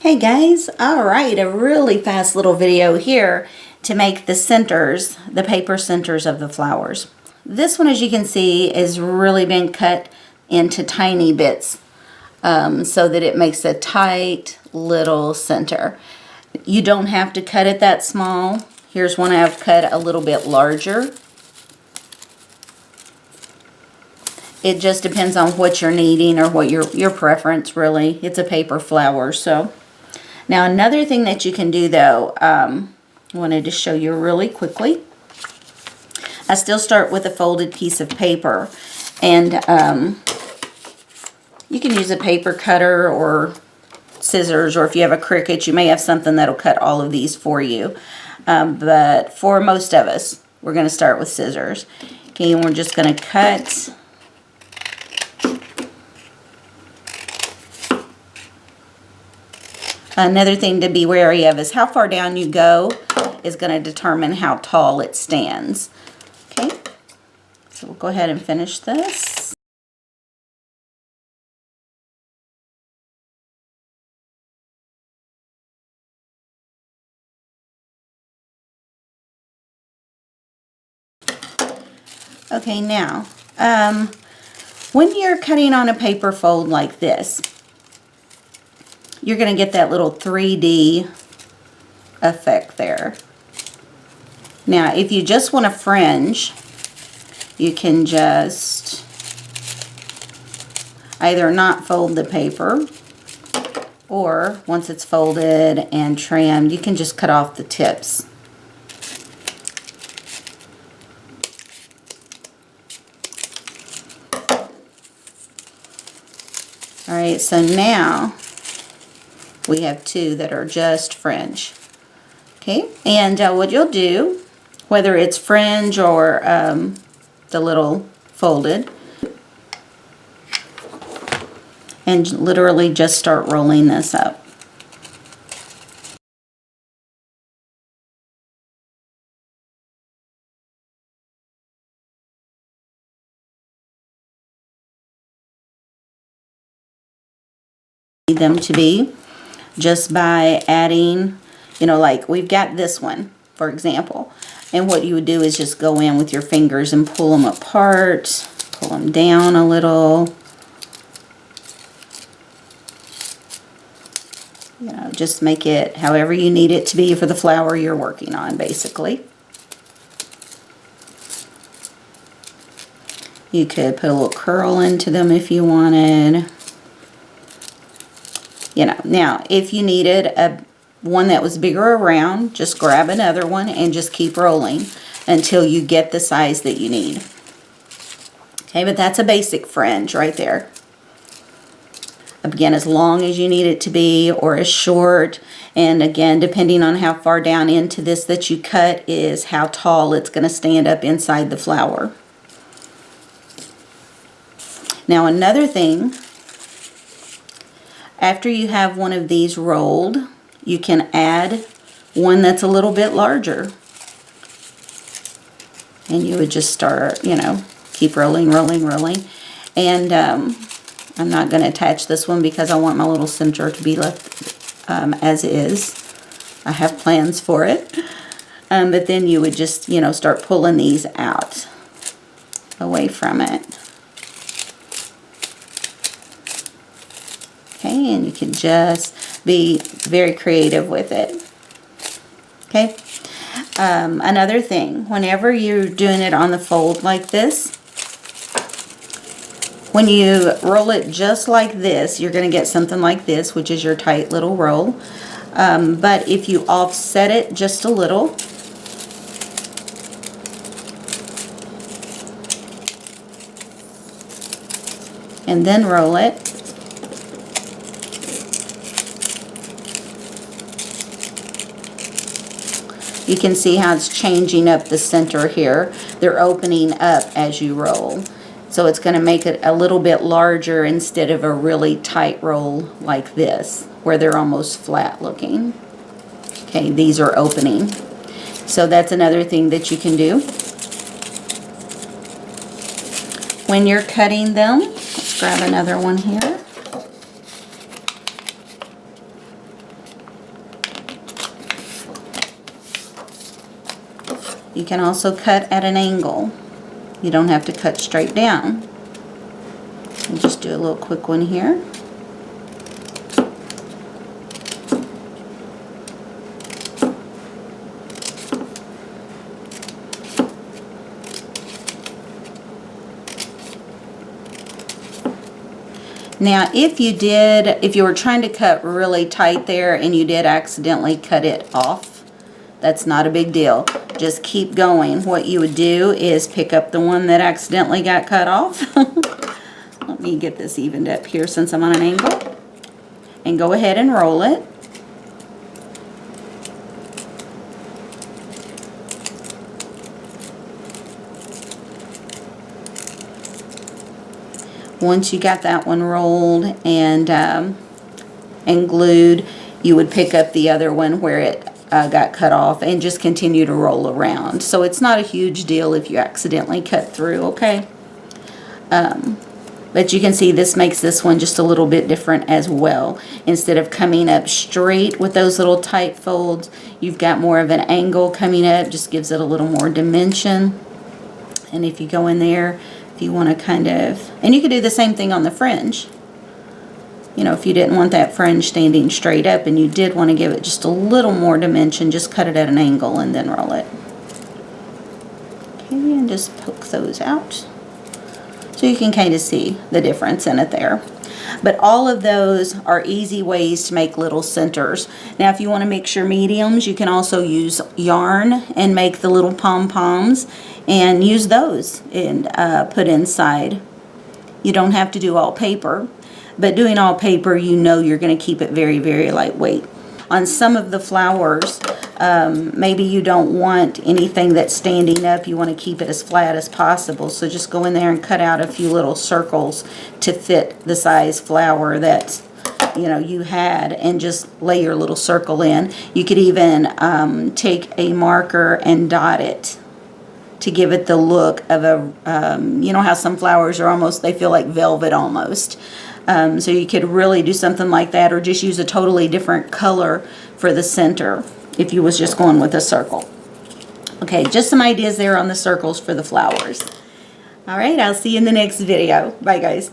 Hey guys, alright, a really fast little video here to make the centers, the paper centers of the flowers. This one, as you can see, is really been cut into tiny bits so that it makes a tight little center. You don't have to cut it that small. Here's one I've cut a little bit larger. It just depends on what you're needing or what your preference really. It's a paper flower, so. Now another thing that you can do though, I wanted to show you really quickly. I still start with a folded piece of paper, and you can use a paper cutter or scissors, or if you have a Cricut, you may have something that'll cut all of these for you. But for most of us, we're going to start with scissors. Okay, and we're just going to cut. Another thing to be wary of is how far down you go is going to determine how tall it stands. Okay, so we'll go ahead and finish this. Okay, now, when you're cutting on a paper fold like this, you're going to get that little 3D effect there. Now, if you just want a fringe, you can just either not fold the paper, or once it's folded and trimmed, you can just cut off the tips. All right, so now we have two that are just fringe. Okay, and what you'll do, whether it's fringe or the little folded, and literally just start rolling this up. Need them to be just by adding, you know, like we've got this one, for example, and what you would do is just go in with your fingers and pull them apart, pull them down a little, you know, just make it however you need it to be for the flower you're working on, basically. You could put a little curl into them if you wanted. You know, now if you needed one that was bigger around, just grab another one and just keep rolling until you get the size that you need. Okay, but that's a basic fringe right there. Again, as long as you need it to be, or as short, and again, depending on how far down into this that you cut is how tall it's going to stand up inside the flower. Now another thing, after you have one of these rolled, you can add one that's a little bit larger. And you would just start, you know, keep rolling, rolling, rolling. And I'm not going to attach this one because I want my little center to be left as is. I have plans for it. But then you would just, you know, start pulling these out away from it. Okay, and you can just be very creative with it. Okay, another thing, whenever you're doing it on the fold like this, when you roll it just like this, you're going to get something like this, which is your tight little roll. But if you offset it just a little, and then roll it, you can see how it's changing up the center here. They're opening up as you roll. So it's going to make it a little bit larger instead of a really tight roll like this, where they're almost flat looking. Okay, these are opening. So that's another thing that you can do. When you're cutting them, let's grab another one here. You can also cut at an angle. You don't have to cut straight down. I'll just do a little quick one here. Now if you were trying to cut really tight there and you did accidentally cut it off, that's not a big deal. Just keep going. What you would do is pick up the one that accidentally got cut off. Let me get this evened up here since I'm on an angle. And go ahead and roll it. Once you got that one rolled and glued, you would pick up the other one where it got cut off and just continue to roll around. So it's not a huge deal if you accidentally cut through, okay? But you can see this makes this one just a little bit different as well. Instead of coming up straight with those little tight folds, you've got more of an angle coming up, just gives it a little more dimension. And if you go in there, if you want to kind of, and you could do the same thing on the fringe. You know, if you didn't want that fringe standing straight up and you did want to give it just a little more dimension, just cut it at an angle and then roll it. Okay, and just poke those out. So you can kind of see the difference in it there. But all of those are easy ways to make little centers. Now if you want to mix your mediums, you can also use yarn and make the little pom-poms and use those and put inside. You don't have to do all paper, but doing all paper, you know you're going to keep it very, very lightweight. On some of the flowers, maybe you don't want anything that's standing up. You want to keep it as flat as possible. So just go in there and cut out a few little circles to fit the size flower that you had, and just lay your little circle in. You could even take a marker and dot it to give it the look of a, you know how some flowers are almost, they feel like velvet almost. So you could really do something like that, or just use a totally different color for the center if you was just going with a circle. Okay, just some ideas there on the circles for the flowers. All right, I'll see you in the next video. Bye, guys.